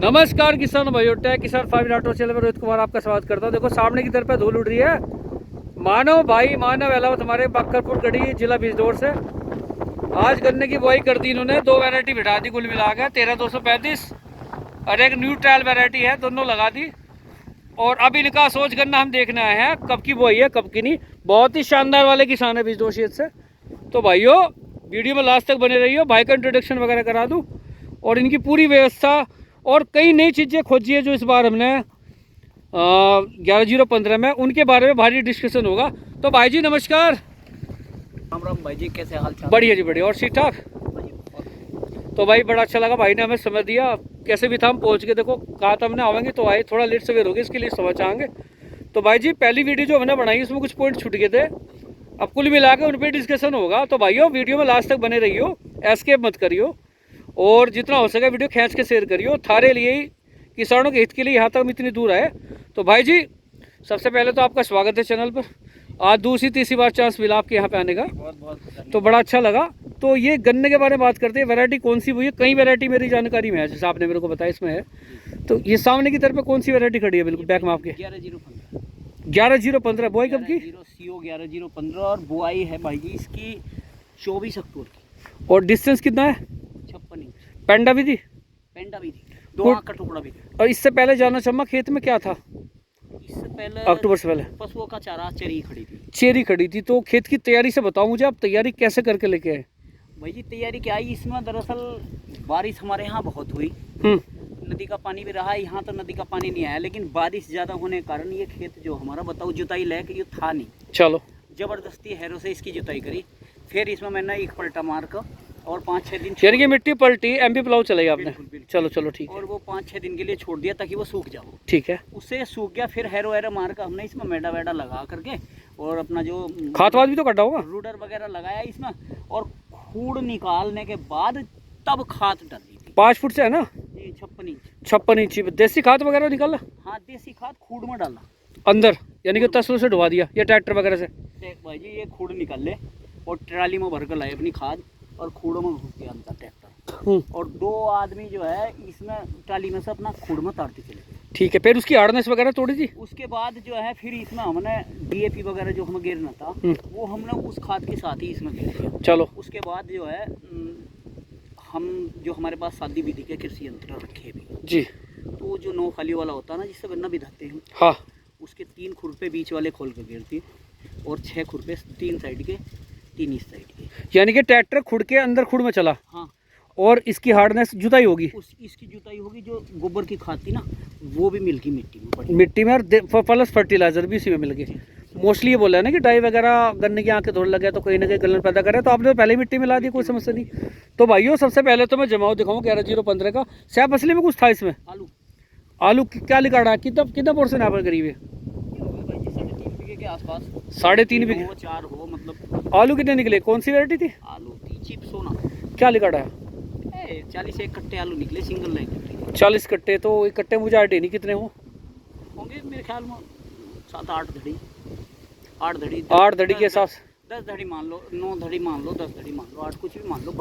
नमस्कार किसान भाइयों, टेक किसान फार्म ऑटो चैनल में रोहित कुमार आपका स्वागत करता हूं। देखो सामने की तरफ पे धूल उड़ रही है। मानव भाई मानव अलावत हमारे बक्करपुर गढ़ी जिला बिजनौर से आज गन्ने की बुआई कर दी इन्होंने। दो वैरायटी बिठा दी कुल मिला के 13235 और एक न्यू ट्रायल वैरायटी है, दोनों लगा दी। और अब इनका सोच गन्ना हम देखने आए हैं कब की बुआई है कब की नहीं। बहुत ही शानदार वाले किसान है बिजनौर क्षेत्र से। तो भाइयों वीडियो में लास्ट तक बने रहिए। भाई का इंट्रोडक्शन वगैरह करा दूँ और इनकी पूरी व्यवस्था और कई नई चीज़ें खोजी है जो इस बार हमने 11-0-15 में, उनके बारे में भारी डिस्कशन होगा। तो भाई जी नमस्कार। राम राम भाई जी, कैसे हाल चाल? बढ़िया जी बढ़िया। और ठीक ठाक? तो भाई बड़ा अच्छा लगा, भाई ने हमें समय दिया। कैसे भी था हम पहुंच गए। देखो कहा था हमने आवेंगे तो आए, थोड़ा लेट सवेर हो गई, इसके लिए समझ आएंगे। तो भाई जी पहली वीडियो जो हमने बनाई उसमें कुछ पॉइंट छूट गए थे, अब कुल मिला के उन पर डिस्कशन होगा। तो भाइयों वीडियो में लास्ट तक बने रहियो, एस्केप मत करियो और जितना हो सके वीडियो खींच के शेयर करियो। थारे लिए ही किसानों के हित के लिए यहाँ तक हम इतनी दूर आए। तो भाई जी सबसे पहले तो आपका स्वागत है चैनल पर। आज दूसरी तीसरी बार चांस मिला आपके यहाँ पे आने का, तो बड़ा अच्छा लगा। तो ये गन्ने के बारे में बात करते हैं। वैरायटी कौन सी हुई है? कई वैरायटी मेरी जानकारी में है, जैसे आपने मेरे को बताया इसमें है। तो ये सामने की तरफ कौन सी वैरायटी खड़ी है बिल्कुल बैक में आपके? 11-0-15 बुआई कब की? 11-0-15 और बुआई है भाई जी इसकी 24 अक्टूबर की। और डिस्टेंस कितना है? 56 इंच। पेंडा भी थी? पेंडा भी थी, 2 आंख का टुकड़ा भी था। और इससे पहले जाना चम्मा खेत में क्या था? इससे पहले अक्टूबर से पहले पशुओं का चारा चरी खड़ी थी। चेरी खड़ी थी। तो खेत की तैयारी से बताओ मुझे, आप तैयारी कैसे करके लेके आए? भाई जी तैयारी क्या आई, इसमें दरअसल बारिश हमारे यहाँ बहुत हुई, नदी का पानी भी रहा। यहाँ तो नदी का पानी नहीं आया, लेकिन बारिश ज़्यादा होने के कारण ये खेत जो हमारा बताओ जुताई लायक ये था नहीं। चलो ज़बरदस्ती हैरों से इसकी जुताई करी। फिर इसमें मैंने एक पलटा मार कर और 5-6 दिन यानी कि मिट्टी पलटी, एमपी प्लाव चलेगा आपने? बिल्कुल, बिल्कुल। चलो चलो ठीक है। और वो 5-6 दिन के लिए छोड़ दिया ताकि वो सूख जाओ। ठीक है, उससे सूख गया, फिर हैरो वैरो मार कर हमने इसमें मेडा वेडा लगा करके और अपना जो खाद वाद भी तो कटा होगा? रूडर वगैरह लगाया इसमें और खूड़ निकालने के बाद तब खाद डाली थी। 5 फुट से है ना? जी 56 इंच। 56 इंच देसी खाद वगैरह निकाला हाँ देसी खाद खूड़ में डाला अंदर, यानी कि तसलों से डुबा दिया या ट्रैक्टर वगैरह से? भाई जी ये खूड़ निकाल ले और ट्राली में भर कर लाए अपनी खाद और खूड़ों में घुस गया अंदर ट्रैक्टर। और 2 आदमी जो है इसमें ट्राली में से अपना खूड़ में तारते चले गए। ठीक है, फिर उसकी हार्डनेस वगैरह तोड़ी थी? उसके बाद जो है फिर इसमें हमने DAP वगैरह जो हमें गिरना था वो हमने उस खाद के साथ ही इसमें गिर दिया। चलो उसके बाद जो है हम जो हमारे पास शादी विधि के कृषि यंत्र रखे भी जी, तो जो 9 खाली वाला होता है ना जिससे गन्ना बिधाते हैं, हाँ, उसके 3 खुरपे बीच वाले खोल कर गिरती और 6 खुरपे 3 साइड के 3 इस साइड के। यानी कि ट्रैक्टर खुड़ के अंदर खुड़ में चला। हाँ और इसकी हार्डनेस जुताई होगी? इसकी जुताई होगी। जो गोबर की खाद थी ना वो भी मिल गई मिट्टी में पड़ी, मिट्टी में, और प्लस फर्टिलाइजर भी इसी में मिल गई। मोस्टली ये बोला है ना कि डाई वगैरह गन्ने की आंखें धोड़ लगे तो कहीं ना कहीं गलन पैदा करे, तो आपने पहले ही मिट्टी मिला दी, कोई समस्या नहीं। तो भाइयों सबसे पहले तो मैं जमाओ दिखाऊँ 11-0-15 का। सैप असली में कुछ था इसमें? आलू क्या लिखा रहा है? कितना पोर्सन यहाँ पर करीब है? 3.5 बीघे के आसपास। 3.5 बीघे 4 हो मतलब। आलू कितने निकले? कौन सी वैरायटी थी? आलू थी चिप सोना। क्या लिखा रहा है? 40 एक कट्टे आलू निकले, सिंगल लाइन। 40 कट्टे? तो एक कट्टे मुझे आइडिया नहीं कितने होंगे मेरे ख्याल में 7-8 धड़ी। 8 धड़ी 8 धड़ी के हिसाब से 10 धड़ी मान लो, 9 धड़ी मान लो, 10 धड़ी मान लो, 8 कुछ भी मान लो।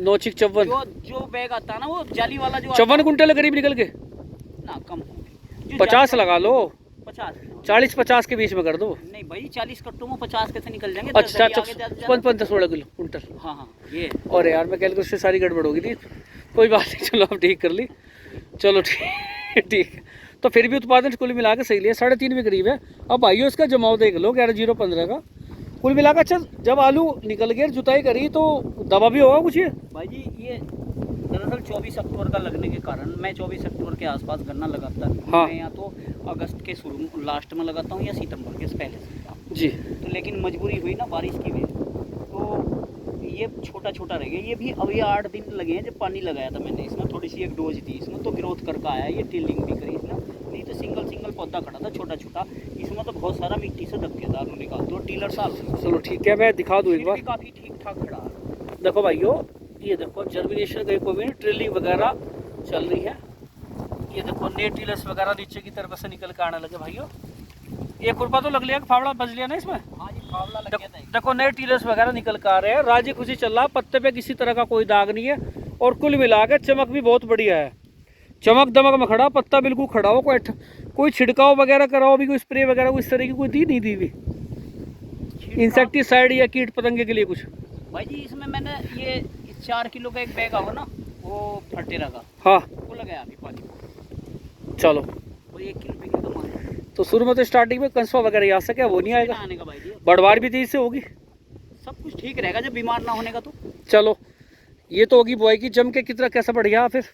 9 चिक 54 जो बैग आता है ना वो जाली वाला जो 54 कुंटल करीब निकल के ना कम होंगे। 50 लगा लो, 40-50 के बीच में कर दो। नहीं भाई 40 कट्टों में 50 कैसे निकल जाएंगे? अच्छा 15-16 किलो कुंटल। हाँ ये। और यार मैं कैलकुलेशन से सारी गड़बड़ होगी थी, कोई बात नहीं, चलो अब ठीक कर ली। चलो ठीक है। तो फिर भी उत्पादन कुल मिला के सही लिया, 3.5 भी करीब है। अब भाइयों इसका जमाव देख लो 11-0-15 का कुल मिला कर। अच्छा जब आलू निकल गए जुताई करी तो दवा भी होगा कुछ? ये भाई जी ये दरअसल 24 अक्टूबर का लगने के कारण मैं 24 अक्टूबर के आसपास गन्ना लगाता हूँ। हाँ। मैं या तो अगस्त के शुरू लास्ट में लगाता हूँ या सितंबर के पहले से जी। तो लेकिन मजबूरी हुई ना बारिश की वजह, तो ये छोटा छोटा रह गया। ये भी अभी 8 दिन लगे हैं जब पानी लगाया था मैंने इसमें, थोड़ी सी एक डोज दी इसमें तो ग्रोथ करके आया। ये टिलिंग भी करी इसने, नहीं तो सिंगल पौधा खड़ा था छोटा छोटा। इसमें तो बहुत सारा मिट्टी से धक्के दारू निकाल दो टीलर साल। चलो ठीक है, मैं दिखा दूँ एक बार। काफ़ी ठीक ठाक खड़ा है। देखो भाइयों ये देखो जर्मिनेशन का कोई भी ट्रिलिंग वगैरह चल रही है। ये देखो नेट टीलर्स वगैरह नीचे की तरफ से निकल के आने लगे भाइयों। एक खुरपा तो लग लिया, फावड़ा बज लिया ना इसमें? हाँ जी फावड़ा लग गया था। देखो नए टीलर्स वगैरह निकल कर आ रहे हैं, राजी खुशी चल रहा, पत्ते पे किसी तरह का कोई दाग नहीं है और कुल मिला के चमक भी बहुत बढ़िया है। चमक दमक में खड़ा, पत्ता बिल्कुल खड़ा हो, कोई छिड़काव वगैरह कराओ भी, कोई स्प्रे वगैरह कोई इस तरह की कोई दी नहीं दी हुई इंसेक्टिसाइड या कीट पतंगे के लिए कुछ? भाई जी इसमें मैंने ये 4 किलो का एक बैग आवा ना, वो फटेरा का, हाँ वो लगाया अभी पानी, चलो। वो 1 किलो पे तो मार तो शुरू में तो स्टार्टिंग में कंसवा वगैरह आ सके, वो नहीं आएगा, आने का भाई जी। बढ़वार भी तेजी से होगी, सब कुछ ठीक रहेगा जब बीमार ना होने का। तो चलो ये तो होगी बुआई की। जम के कितना कैसा बढ़ गया फिर?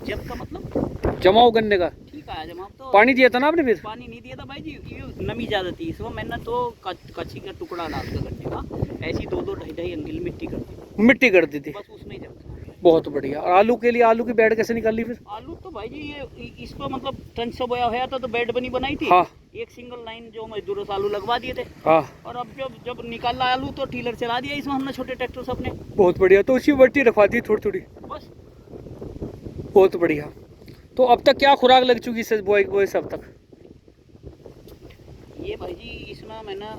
जब का मतलब जमाओ गन्ने का ठीक आया जमा। तो पानी दिया था ना आपने फिर? पानी नहीं दिया था भाई जी, ये नमी ज़्यादा थी इसमें, मैंने तो कच्ची का टुकड़ा डाल कर गन्ने का, ऐसी 2-2 ढाई अंगिल मिट्टी कर दी, मिट्टी कर दी थी, बस उसमें ही जमता। बहुत बढ़िया। और आलू के लिए आलू की बेड कैसे निकाल ली फिर? आलू तो भाई जी ये इसको मतलब टंच से बोया हुआ था, तो बेड बनी बनाई थी। हाँ। एक सिंगल लाइन जो मजदूरों से आलू लगवा दिए थे। हाँ। और अब जब निकाला आलू तो टीलर चला दिया इसमें हमने, छोटे ट्रैक्टर से अपने। बहुत बढ़िया। तो उसी मट्टी रखवा दी थोड़ी थोड़ी, बस बहुत बढ़िया। तो अब तक क्या खुराक लग चुकी है बुआई बुआई से अब तक? ये भाई जी इसमें मैंने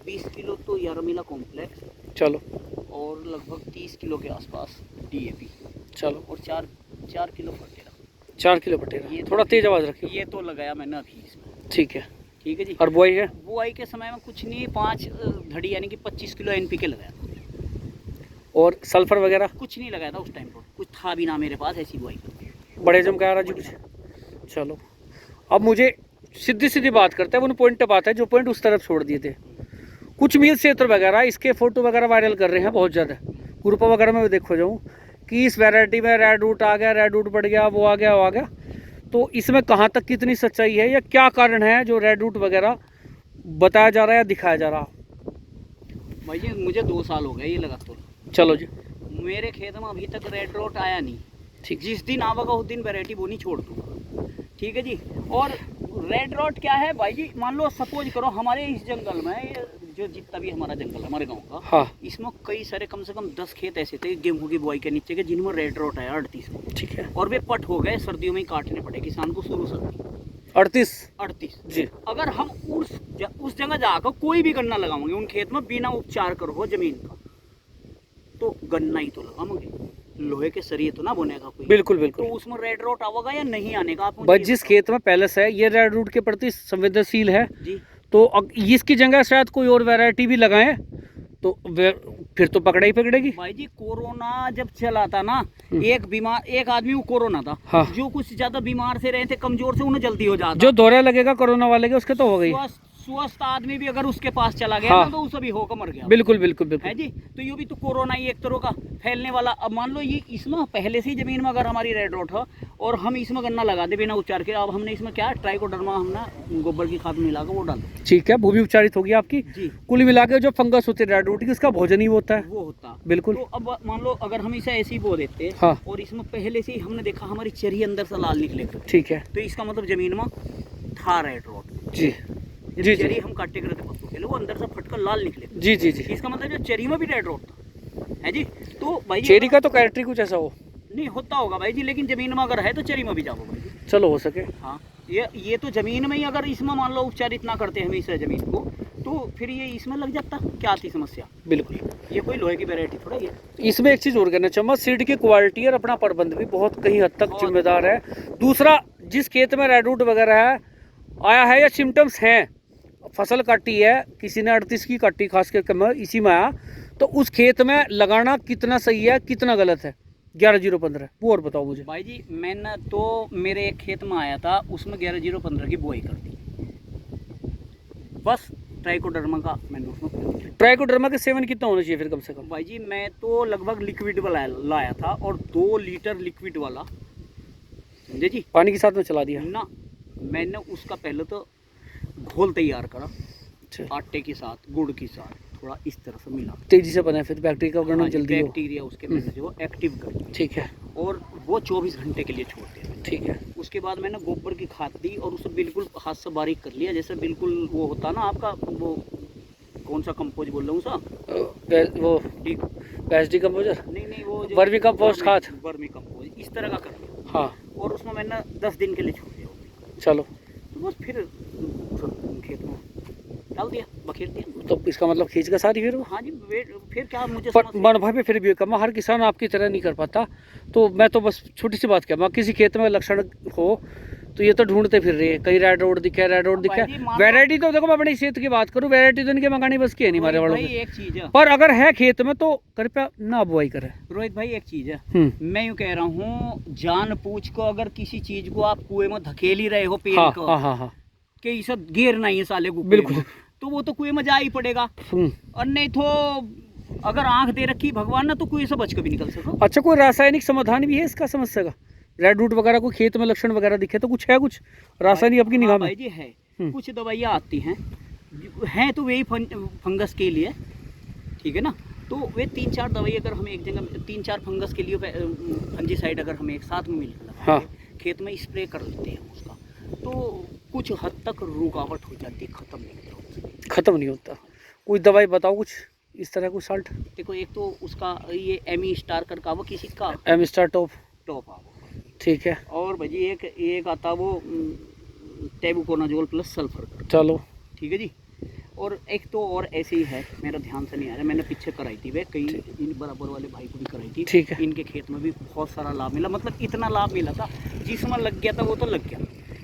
20 किलो तो यारमिला कॉम्प्लेक्स, चलो, और लगभग 30 किलो के आसपास DAP, चलो, और 4 किलो फर्टेरा। 4 किलो पटेगा, ये थोड़ा तेज आवाज रखिए। ये तो लगाया मैंने अभी इसमें। ठीक है। ठीक है जी। और बुआई है? बुआई के समय में कुछ नहीं, 5 धड़ी यानी कि 25 किलो NPK लगाया था। और सल्फर वगैरह कुछ नहीं लगाया था उस टाइम पर, कुछ था भी ना मेरे पास, ऐसी बुआई करती। बड़े जम का आ रहा जी कुछ? चलो, अब मुझे सीधी सीधी बात करते हैं, उन पॉइंट पे बात है जो पॉइंट उस तरफ छोड़ दिए थे। कुछ मील क्षेत्र वगैरह इसके फोटो वगैरह वायरल कर रहे हैं बहुत ज़्यादा, ग्रुप वगैरह में भी देखो जाऊँ कि इस वैरायटी में रेड रूट आ गया, रेड रूट बढ़ गया, वो आ गया, वो आ गया। तो इसमें कहाँ तक कितनी सच्चाई है या क्या कारण है जो रेड रूट वगैरह बताया जा रहा है या दिखाया जा रहा? भाई जी मुझे 2 साल हो गए ये लगा तो। चलो जी। मेरे खेत में अभी तक रेड रोट आया नहीं। ठीक। जिस दिन आवेगा उस दिन वैरायटी बोनी छोड़ दूँ। ठीक है जी। और रेड रोट क्या है भाई जी, मान लो सपोज करो हमारे इस जंगल में, ये जो जितना भी हमारा जंगल है हमारे गांव का, हाँ, इसमें कई सारे कम से कम 10 खेत ऐसे थे गेहूं की बुआई के नीचे के जिनमें रेड रोट आया 38 को। ठीक है। और वे पट हो गए, सर्दियों में ही काटने पड़े किसान को, शुरू सर्दी 38 जी। अगर हम उस जगह जाकर कोई भी गन्ना लगाओगे उन खेत में बिना उपचार करो जमीन का, तो गन्ना ही तो लगाओगे, लोहे के सरिये तो ना बनेगा कोई। बिल्कुल बिल्कुल। तो उसमें रेड रोट आवेगा या नहीं आने का? आप बस जिस खेत में पैलेस है ये रेड रूट के प्रति संवेदनशील है जी, तो इसकी जगह शायद कोई और वैरायटी भी लगाएं तो फिर तो पकड़ा ही पकड़ेगी। भाई जी कोरोना जब चला था ना, एक आदमी को कोरोना था। हाँ। जो कुछ ज्यादा बीमार से रहे थे, कमजोर से, उन्हें जल्दी हो जाता। जो दौरे लगेगा कोरोना वाले के उसके तो हो गई। स्वस्थ आदमी भी अगर उसके पास चला गया हाँ। ना, तो उसे भी होकर मर गया। बिल्कुल बिल्कुल है बिल्कुल जी। तो ये भी तो कोरोना ही एक तरह का फैलने वाला। अब मान लो ये इसमें पहले से ही जमीन में अगर हमारी रेड रोट हो और हम इसमें गन्ना लगा दे बिना उपचार के, अब हमने इसमें क्या ट्राइकोडर्मा हमने गोबर की खाद मिला कर वो डाल दो। ठीक है, भूमि उपचारित होगी आपकी। जी। कुल मिला के जो फंगस होती है रेड रूट की उसका भोजन ही होता है। वो होता बिल्कुल। तो अब मान लो अगर हम इसे ऐसे ही बो देते, हाँ। और इसमें पहले से ही हमने देखा हमारी चरी अंदर से लाल निकले, ठीक है। तो इसका मतलब जमीन में था रेड रोट। जी जी चरी जी हम काटे करते पशु के लिए, वो अंदर से फटकर लाल निकले। जी जी जी। इसका मतलब जो चरी में भी रेड रोट था, है जी। तो भाई चेरी का तो कैरेक्टर कुछ ऐसा हो नहीं होता होगा भाई जी, लेकिन जमीन में अगर है तो चरी में भी जाओगे भाई जी। चलो हो सके। हाँ, ये तो जमीन में ही अगर इसमें मान लो उपचारित ना करते हम इस जमीन को, तो फिर ये इसमें लग जाता, क्या आती समस्या? बिल्कुल। ये कोई लोहे की वैरायटी थोड़ा ही है। इसमें एक चीज़ और कहना चाहूँगा, सीड की क्वालिटी और अपना प्रबंध भी बहुत कहीं हद तक जिम्मेदार है। दूसरा, जिस खेत में रेड रूट वगैरह है आया है या सिम्टम्स हैं, फसल काटी है किसी ने 38 की काटी खास करके इसी में आया, तो उस खेत में लगाना कितना सही है कितना गलत है? 11-0-15 वो और बताओ मुझे। भाई जी मैंने तो मेरे एक खेत में आया था, उसमें 11-0-15 की बुआई कर दी, बस ट्राइकोडर्मा का मैंने उसमें प्रयोग किया। ट्राइकोडर्मा के सेवन कितना होना चाहिए फिर कम से कम? भाई जी मैं तो लगभग लिक्विड वाला लाया था, और 2 लीटर लिक्विड वाला, समझे जी, पानी के साथ में चला दिया ना। मैंने उसका पहले तो घोल तैयार करा, अच्छा। आटे के साथ, गुड़ के साथ, थोड़ा इस तरह से मिला, तेजी से बने फिर बैक्टीरिया का गठन जल्दी हो। बैक्टीरिया उसके मैंने जो एक्टिव कर दिया। ठीक है। और वो 24 घंटे के लिए छोड़ दिया। ठीक है। उसके बाद मैंने गोबर की खाद दी और उसे बिल्कुल हाथ से बारीक कर लिया, जैसे बिल्कुल वो होता ना आपका, वो कौन सा कंपोज बोल रहा हूँ सा, वो डी गैस डिकम्पोजर, नहीं वो जो वर्मी कंपोस्ट खाद, वर्मी कंपोज इस तरह का कर लिया। हाँ। और उसमें मैंने 10 दिन के लिए छोड़ दिया। चलो, तो बस फिर खेत में डाल दिया, बखेर दिया। तो इसका मतलब खींच का सारी फिर वो। हाँ जी, फिर क्या मुझे पर मनोभाव पे फिर भी कम, हर किसान आपकी तरह नहीं कर पाता। तो मैं तो बस छोटी सी बात क्या, किसी खेत में लक्षण हो तो ये तो ढूंढते फिर रहे हैं, कहीं रेड रोड दिखा, रेड रोड दिखा। वैरायटी तो देखो, मैं अपने खेत की बात करूँ, वैरायटी तो इनके मंगानी बस की है नहीं हमारे वालों में। एक चीज है, पर अगर है खेत में तो कृपया ना बुआई करें। रोहित भाई एक चीज है, मैं यूँ कह रहा हूँ, जान पूछ को अगर किसी चीज को आप कुएं में धकेल ही रहे हो पेड़ को, हाँ कि इसे घेरना ही है साले को, बिल्कुल, तो वो तो कुएं में जा ही पड़ेगा। और नहीं तो अगर आंख दे रखी भगवान ने तो कुएं से बच के भी निकल सको। अच्छा, कोई रासायनिक समाधान भी है इसका समस्या का? रेड रूट वगैरह को खेत में लक्षण वगैरह दिखे तो कुछ है, कुछ रासायनिक आपकी निगाह में? भाई जी है, कुछ दवाइयाँ आती हैं तो वही फंगस के लिए, ठीक है ना। तो वे 3-4 दवाई अगर हम एक जगह 3-4 फंगस के लिए फंजीसाइड अगर हम एक साथ में मिलकर लगाते खेत में स्प्रे कर लेते हैं उसका, तो कुछ हद तक रुकावट हो जाती है, ख़त्म नहीं होता। कोई दवाई बताओ कुछ इस तरह, कुछ साल्ट। देखो एक तो उसका ये एमी स्टार कर का, वो किसी का एमी स्टार टॉप आ, ठीक है। और भाई एक आता वो टेबुकोनाजोल प्लस सल्फर, चलो ठीक है जी। और एक तो और ऐसे ही है, मेरा ध्यान से नहीं आ रहा, मैंने पीछे कराई थी वे, कई इन बराबर वाले भाई को भी कराई थी, ठीक है। इनके खेत में भी बहुत सारा लाभ मिला, मतलब इतना लाभ मिला था, जिसमें लग गया था वो तो लग गया,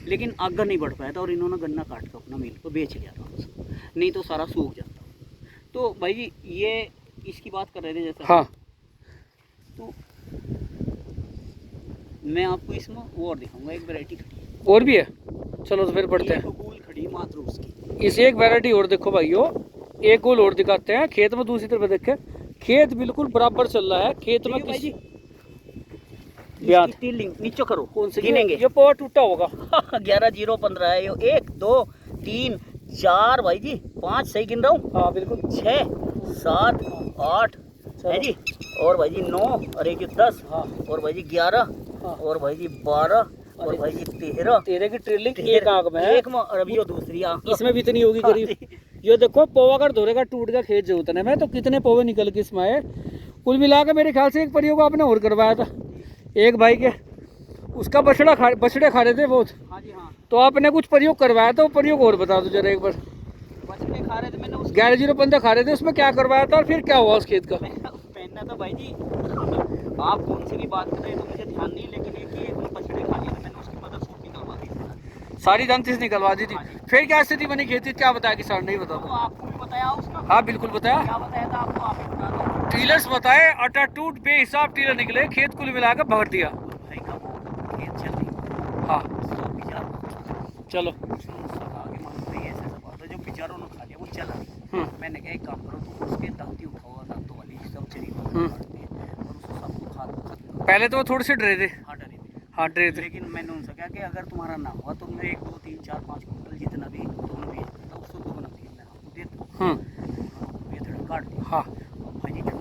लेकिन आगे नहीं बढ़ पाया था, और इन्होंने गन्ना काट कर अपना मिल को बेच लिया था उसको, नहीं तो सारा सूख जाता। तो भाई जी ये इसकी बात कर रहे थे जैसे, हाँ, तो मैं आपको इसमें वो और दिखाऊंगा, एक वैरायटी खड़ी और भी है। चलो तो फिर बढ़ते हैं। गोल खड़ी मात्र उसकी, इस एक वैरायटी और देखो भाइयों, एक गोल और दिखाते हैं खेत में। दूसरी तरफ देखे, खेत बिल्कुल बराबर चल रहा है, खेत में किसी नीचे करो, कौन से गिनेंगे, ये पवा टूटा होगा। 11-0-15 है, 1 2 3 4 भाई जी 5 सही गिन रहा हूँ, हाँ बिल्कुल, 6 7 8 है जी, और भाई जी 9, और एक 10, और भाई जी 11, और भाई जी 12, और भाई जी 13 की ट्रिलिंग एक आंख में है, एक में, और अभी वो दूसरी आंख इसमें भी इतनी होगी करीब। ये देखो पौवा अगर धोरे का टूट गया खेत जो उतने में, तो कितने पौवे निकल के इसमें आए। कुल मिला के मेरे ख्याल से एक प्रयोग आपने और करवाया था एक भाई के, उसका बछड़े खा रहे थे बहुत। हाँ जी हाँ, तो आपने कुछ प्रयोग करवाया था, वो प्रयोग और बता दो जरा एक बार। बछड़े खा रहे थे मैंने, 11-0-15 खा रहे थे, उसमें क्या करवाया था और फिर क्या हुआ उस खेत का? पहनना था भाई जी, आप कौन सी भी बात कर रहे हैं तो मुझे ध्यान नहीं, लेकिन एक बछड़े खा लिए थे मैंने, उसकी मदद सूट निकलवा दी, सारी दंतिस निकलवा दी थी। फिर क्या स्थिति बनी खेती, क्या बताया किसान? नहीं बता तो आपको भी बताया उसका? हाँ बिल्कुल बताया। क्या बताया था आपको, आप बता दो। टीलर्स बताए, अटा टूट बेहिसाब टीलर निकले, खेत कुल मिलाकर भर दिया। भाई का वो खेत चल रही, हाँ चलो, जो बेचारों ने खा लिया वो चला। मैंने कहा एक काम करो, तुम उसके दांती उठाओ, दांतों वाली सब चरी काटते हैं और उसको सबको खत्म। पहले तो वो थोड़े से डरे थे, हाँ डरे थे, लेकिन मैंने उनसे कहा कि अगर तुम्हारा ना हुआ तो मैं 1 2 3 4 5 कुंटल जितना भी दोनों बेच देता, उसको दोगुना भी मैं आपको दे दूँ, बेहतर काट दिया। हाँ भाई जी झूठ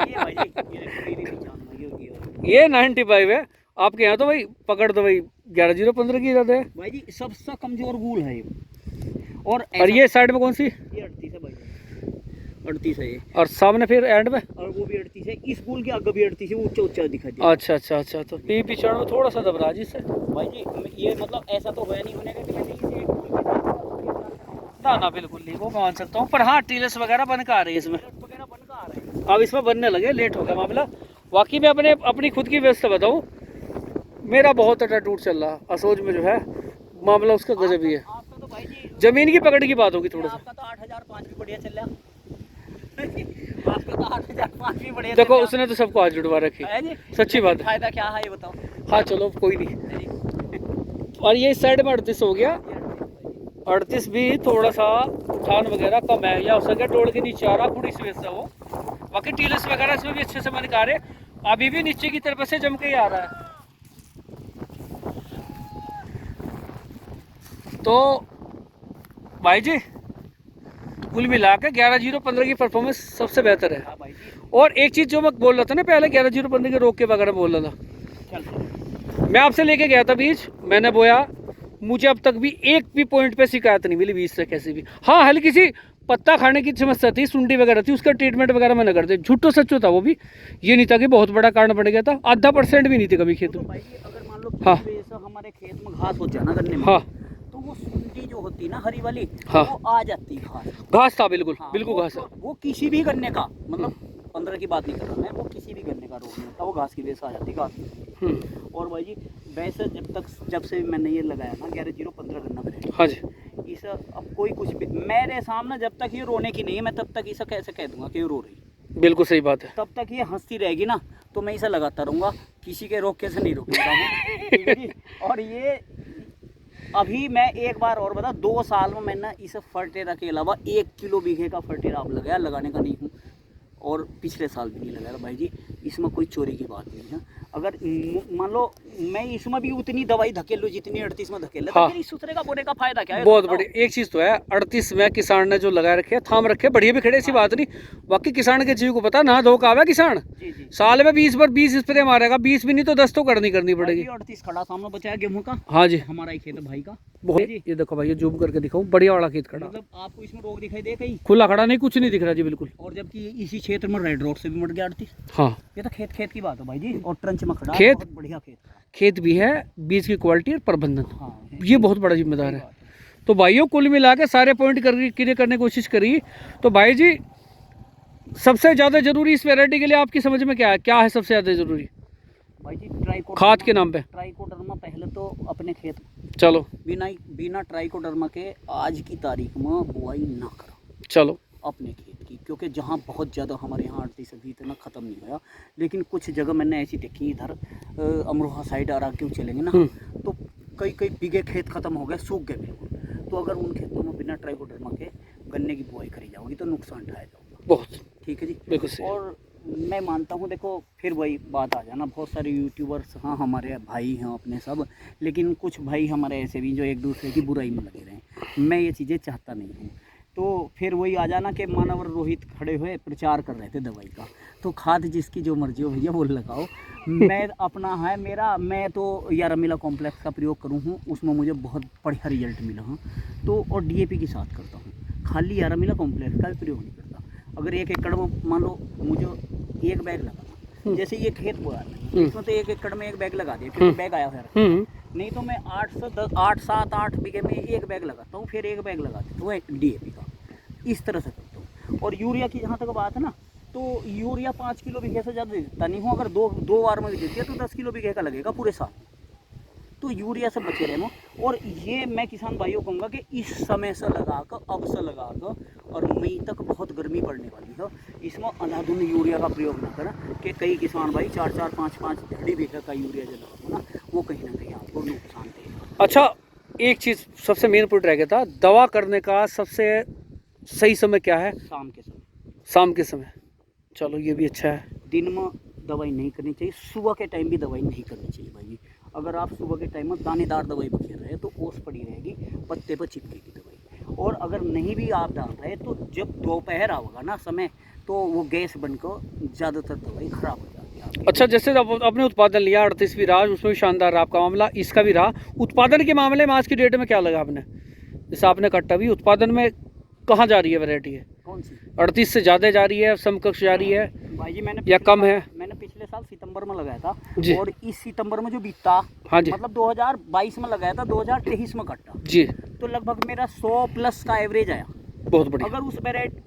ये भाई जी ये 95 है आपके यहाँ, तो भाई पकड़ दो भाई 11-0-15 की ज़्यादा है भाई जी, सबसे कमजोर गूल है ये। और ये साइड में कौन सी? ये 38 है भाई, 38 है ये, और सामने फिर एंड में, और वो भी 38 है, इस गूल के आगे भी 38 है, वो ऊंचा दिखाई दिया। अच्छा, तो पिछड़ में थोड़ा सा दबरा जिससे भाई जी ये मतलब ऐसा तो होया नहीं होने का कि मैंने इसे एक गूल ना बिल्कुल नहीं, वो मान सकता हूँ, पर हाँ टीलर्स वगैरह बन का आ रही है इसमें, वगैरह बन का आ रहा है। अब इसमें बनने लगे, लेट हो गया मामला। वाकई में अपनी खुद की व्यवस्था बताऊँ, मेरा बहुत अटा टूट चल रहा, असोज में जो है मामला उसका गजब ही है। आपका तो भाई जी जमीन की पकड़ की बात होगी थोड़ा सा। आपका तो 8005 भी बढ़िया चल रहा आपका तो 8005 भी बढ़िया। देखो उसने तो सबको हाथ जुड़वा रखी, सच्ची बात है। फायदा क्या है ये बताओ? हाँ चलो कोई नहीं। और ये इस साइड में 38 हो गया, 38 भी थोड़ा सा उठान वगैरह कम है, या हो सके डोल के नीचे आ रहा, थोड़ी सी वैसा हो। बाकी टीलर्स वगैरह इसमें भी अच्छे से बन का रहे, अभी भी नीचे की तरफ से जम के ही आ रहा है। तो भाई जी कुल मिला के 11-0-15 की परफॉर्मेंस सबसे बेहतर है। और एक चीज़ जो मैं बोल रहा था ना पहले, 11-0-15 के रोक के वगैरह बोल रहा था, मैं आपसे लेके गया था बीज, मैंने बोया, मुझे अब तक भी एक भी पॉइंट पे शिकायत नहीं मिली बीज से कैसे भी। हाँ हल्की सी पत्ता खाने की समस्या थी, सुंडी वगैरह थी, उसका ट्रीटमेंट वगैरह मैंने कर दिया, झूठो सच्चो था वो भी, ये नहीं था कि बहुत बड़ा कारण बन गया था, 0.5% भी नहीं थी कभी खेत में। अगर मान लो हाँ हमारे खेत में घास हो जाए ना गन्ने में, हाँ तो वो सुंडी जो होती है ना हरी वाली, हाँ वो आ जाती है घास था, बिल्कुल हाँ, बिल्कुल घास है। वो किसी भी गन्ने का मतलब 15 की बात नहीं कर रहा मैं, वो किसी भी गन्ने का रोग नहीं होता, वो घास की वजह से आ जाती है, घास की वजह से। और भाई जी वैसे जब से मैंने ये लगाया ना 11-0-15 गन्ना वैरायटी, हाँ जी, इस अब कोई कुछ भी मेरे सामने जब तक ये रोने की नहीं है, मैं तब तक इसे कैसे कह दूंगा कि ये रो रही, बिल्कुल सही बात है। तब तक ये हंसती रहेगी ना, तो मैं इसे लगाता रहूँगा, किसी के रोक के से नहीं रोकूंगा मैं, ठीक है जी। और ये अभी मैं एक बार और बता, 2 साल में मैंने इस फर्टेरा के अलावा 1 किलो बीघे का फर्टेरा अब लगाया, लगाने का नहीं हूँ, और पिछले साल भी नहीं लगाया भाई जी। इसमें कोई चोरी की बात नहीं है। अगर मान लो मैं इसमें भी उतनी दवाई धकेल लूँ जितनी 38 में धकेल, हाँ। तो फिर इस सूत्रे का बोने का फायदा क्या है? बहुत बढ़िया। एक चीज़ तो है, 38 में किसान ने जो लगा रखे थाम रखे, बढ़िया भी खड़े, ऐसी बात नहीं। बाकी किसान के जीव को पता ना, धो का किसान जी जी। साल में 20 पर 20 स्प्रे मारेगा, 20 भी नहीं तो 10 तो करनी पड़ेगी। 38 खड़ा सामने बचाया गेहूं का, हाँ जी, हमारा ही खेत है भाई का। बहुत। ये देखो भाई, ये जूम करके दिखाऊं, बढ़िया वाला खेत खड़ा, मतलब आपको इसमें रोग दिखाई दे कहीं? खुला खड़ा नहीं, कुछ नहीं दिख रहा जी, बिल्कुल। और जबकि इसी क्षेत्र में रेड रोड से भी मर गया 38। हाँ, ये तो खेत की बात है भाई जी। और ट्रंच में खड़ा खेत- बहुत बढ़िया खेत। खेत भी है, बीज की क्वालिटी और प्रबंधन, हाँ, ये बहुत बड़ा जिम्मेदार है। तो भाइयों कुल मिला के सारे पॉइंट क्लियर करने की कोशिश करी। तो भाई जी सबसे ज़्यादा जरूरी इस वैरायटी के लिए आपकी समझ में क्या है सबसे ज़्यादा जरूरी भाई जी ट्राइकोडर्मा, खाद के नाम पे? ट्राइकोडर्मा पहले तो अपने खेत, चलो बिना ट्राइकोडर्मा के आज की तारीख में बुआई ना करो चलो अपने खेत की, क्योंकि जहाँ बहुत ज़्यादा हमारे यहाँ 38 अभी इतना ख़त्म नहीं हुआ, लेकिन कुछ जगह मैंने ऐसी देखी, इधर अमरोहा साइड और आगे चलेंगे ना, तो कई बीघे खेत ख़त्म हो गए, सूख गए बिल्कुल। तो अगर उन खेतों में बिना ट्राइकोडर्मा के गन्ने की बुआई करी जाओगी तो नुकसान उठाया जाओगा। बहुत, ठीक है जी, बिल्कुल सही। और मैं मानता हूँ, देखो फिर वही बात आ जाना, बहुत सारे यूट्यूबर्स हाँ हमारे भाई हैं अपने सब, लेकिन कुछ भाई हमारे ऐसे भी जो एक दूसरे की बुराई में लगे रहे, मैं ये चीज़ें चाहता नहीं हूँ। तो फिर वही आ जाना कि मानवर रोहित खड़े हुए प्रचार कर रहे थे दवाई का, तो खाद जिसकी जो मर्जी हो भैया वो लगाओ। मैं अपना है मेरा, मैं तो यारामिला कॉम्प्लेक्स का प्रयोग करूँ हूँ, उसमें मुझे बहुत बढ़िया रिजल्ट मिला है। तो और डीएपी के साथ करता हूँ, खाली यारामिला कॉम्प्लेक्स का भी प्रयोग नहीं करता। अगर 1 एकड़ में मान लो मुझे 1 बैग लगाना, जैसे ये खेत बोला है इसमें तो 1 एकड़ में 1 बैग लगा दिया, फिर बैग आया फिर नहीं तो मैं 8-7-8 बीघे में 1 बैग लगाता हूँ, फिर 1 बैग लगा देता हूँ डीएपी का, इस तरह से करता हूँ। और यूरिया की जहाँ तक बात है ना, तो यूरिया 5 किलो बीघे से ज़्यादा देता नहीं हूँ। अगर दो बार में भी देती है तो 10 किलो बीघे का लगेगा पूरे साल, तो यूरिया से बचे रहना। और ये मैं किसान भाइयों को कहूँगा कि इस समय से लगाकर, अब से लगाकर और मई तक बहुत गर्मी पड़ने वाली है, इसमें अंधाधुंध यूरिया का प्रयोग ना करें कि कई किसान भाई 4-4, 5-5 ढड़ी बीघे का यूरिया जो लगाओ ना, वो कहीं ना कहीं आपको नुकसान देगा। अच्छा, एक चीज़ सबसे मेन पॉइंट रह गया था, दवा करने का सबसे सही समय क्या है? शाम के समय। शाम के समय, चलो ये भी अच्छा है। दिन में दवाई नहीं करनी चाहिए, सुबह के टाइम भी दवाई नहीं करनी चाहिए भाई। अगर आप सुबह के टाइम में दानेदार दवाई बखेर रहे हैं तो ओस पड़ी रहेगी, पत्ते पर चिपकेगी दवाई। और अगर नहीं भी आप डाल रहे तो जब दोपहर आएगा ना समय, तो वो गैस बनकर ज़्यादातर दवाई खराब हो जाती है आपकी। अच्छा, जैसे आपने उत्पादन लिया 38 भी रहा, उसमें भी शानदार रहा आपका मामला, इसका भी रहा। उत्पादन के मामले में आज की डेट में क्या लगा आपने? जैसे आपने कट्टा भी उत्पादन में कहाँ जा रही है वैरायटी है? कौन सी? 38 से ज़्यादा जा रही है, समकक्ष जा रही है भाई जी मैंने या कम है? मैंने पिछले साल सितंबर में लगाया था जी। और इस सितंबर में जो बीता, हाँ जी, मतलब 2022 में लगाया था, 2023 में कट्टा, जी, तो लगभग मेरा 100+ का एवरेज आया। बहुत बढ़िया। अगर उस वेराइटी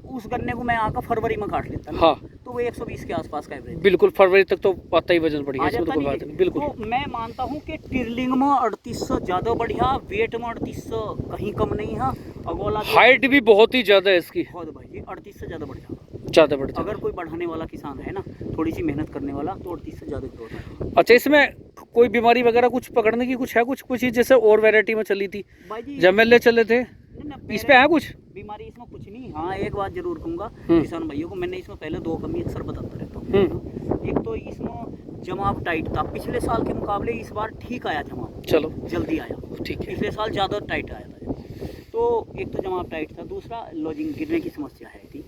उस गन्ने को मैं आकर फरवरी में काट लेता ना, हाँ, तो वो 120 के आसपास का एवरेज बिल्कुल फरवरी तक तो आता ही वजन बढ़िया, आ इसमें तो जाता कोई नहीं बात है। नहीं, बिल्कुल। तो मैं मानता हूँ कि टिरलिंग में 38 से ज़्यादा बढ़िया, वेट में 38 से कहीं कम नहीं है, अगोला हाइट भी बहुत ही ज़्यादा है इसकी, बहुत भाई जी 38 से ज़्यादा बढ़िया। ज़्यादा बढ़ता अगर कोई बढ़ाने वाला किसान है ना, थोड़ी सी मेहनत करने वाला, तो 38 से ज़्यादा ग्रोथ है। अच्छा, इसमें कोई बीमारी वगैरह कुछ पकड़ने की कुछ है, कुछ चीज़ जैसे और वैरायटी में चली थी, भाई जी जमेले चले थे, इस पे है कुछ बीमारी इसमें कुछ नहीं। हाँ एक बात जरूर कहूँगा हम्म। किसान भाइयों को, मैंने इसमें पहले 2 कमी अक्सर बताता रहता हूँ। एक तो इसमें जमाव टाइट था, पिछले साल के मुकाबले इस बार ठीक आया जमाव, चलो जल्दी आया। ठीक है। पिछले साल ज़्यादा टाइट आया था, तो एक तो जमाव टाइट था, दूसरा लॉजिंग गिरने की समस्या है थी।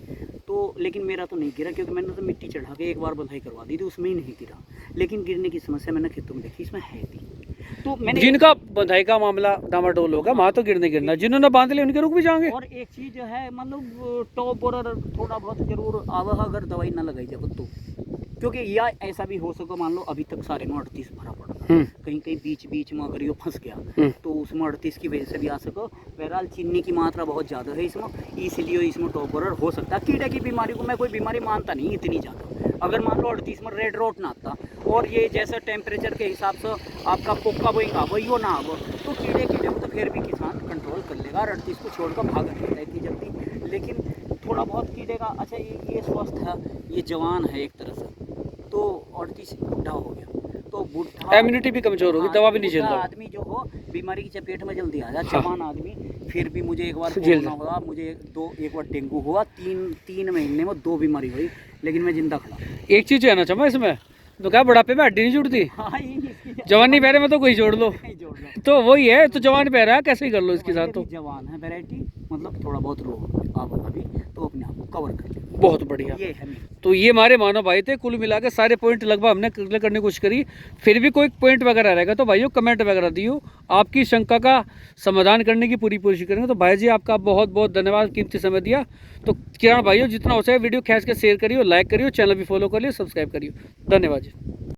तो लेकिन मेरा तो नहीं गिरा, क्योंकि मैंने तो मिट्टी चढ़ा के एक बार बंधाई करवा दी थी, उसमें ही नहीं गिरा। लेकिन गिरने की समस्या मैंने खेतों में देखी, इसमें है थी। तो मैंने जिनका बंधाई का मामला डामाडोल होगा वहाँ तो गिरना, जिन्होंने बांध लिया उनके रुक भी जाएंगे। और एक चीज़ है, मतलब टॉप और थोड़ा बहुत जरूर आवा, अगर दवाई ना लगाई जाए तो क्योंकि या ऐसा भी हो सको, मान लो अभी तक सारे में 38 भरा पड़ा, कहीं कहीं बीच बीच में अगर ये फंस गया तो उसमें 38 की वजह से भी आ सको। बहरहाल चीनी की मात्रा बहुत ज़्यादा है इसमें, इसलिए इसमें टॉप बर्डर हो सकता है। कीड़े की बीमारी को मैं कोई बीमारी मानता नहीं इतनी ज़्यादा। अगर मान लो 38 में रेड रोट ना आता और ये जैसे टेम्परेचर के हिसाब से आपका कोका बोइंग आगो यो ना आगो, तो कीड़े को तो फिर भी किसान कंट्रोल कर लेगा, 38 को छोड़कर भाग नहीं रहती जल्दी। लेकिन थोड़ा बहुत कीड़े का, अच्छा ये स्वस्थ है, ये जवान है एक तरह से, तो 38 बुढ़ा हो गया तो बुढ़ा इम्यूनिटी भी कमजोर होगी, दवा भी नहीं बुढ़ा झेलता। आदमी जो हो बीमारी की चपेट में जल्दी आ जाए। जवान आदमी फिर भी, मुझे एक बार झेल कोरोना हुआ, मुझे एक बार डेंगू हुआ, तीन महीने में 2 बीमारी हुई, लेकिन मैं जिंदा खड़ा। एक चीज है ना चमा इसमें, तो क्या बुढ़ापे में हड्डी नहीं जुड़ती, हाँ, ये जवानी पहरे में तो कोई जोड़ लो, जोड़ लो। तो वही है, तो जवान पहरा है कैसे ही कर लो इसके साथ। तो जवान है वैरायटी, मतलब थोड़ा बहुत रोग आप अभी तो अपने आप को कवर कर ले। बहुत बढ़िया। ये है मेरी। तो ये हमारे मानव भाई थे, कुल मिला के सारे पॉइंट लगभग हमने क्लियर करने की कोशिश करी। फिर भी कोई पॉइंट वगैरह रहेगा तो भाइयों कमेंट वगैरह दियो, आपकी शंका का समाधान करने की पूरी कोशिश करेंगे। तो भाई जी आपका बहुत बहुत धन्यवाद, कीमती समय दिया। तो किरण भाइयों जितना हो सके वीडियो खींच के शेयर करियो, लाइक करियो, चैनल भी फॉलो करियो, सब्सक्राइब करियो। धन्यवाद जी।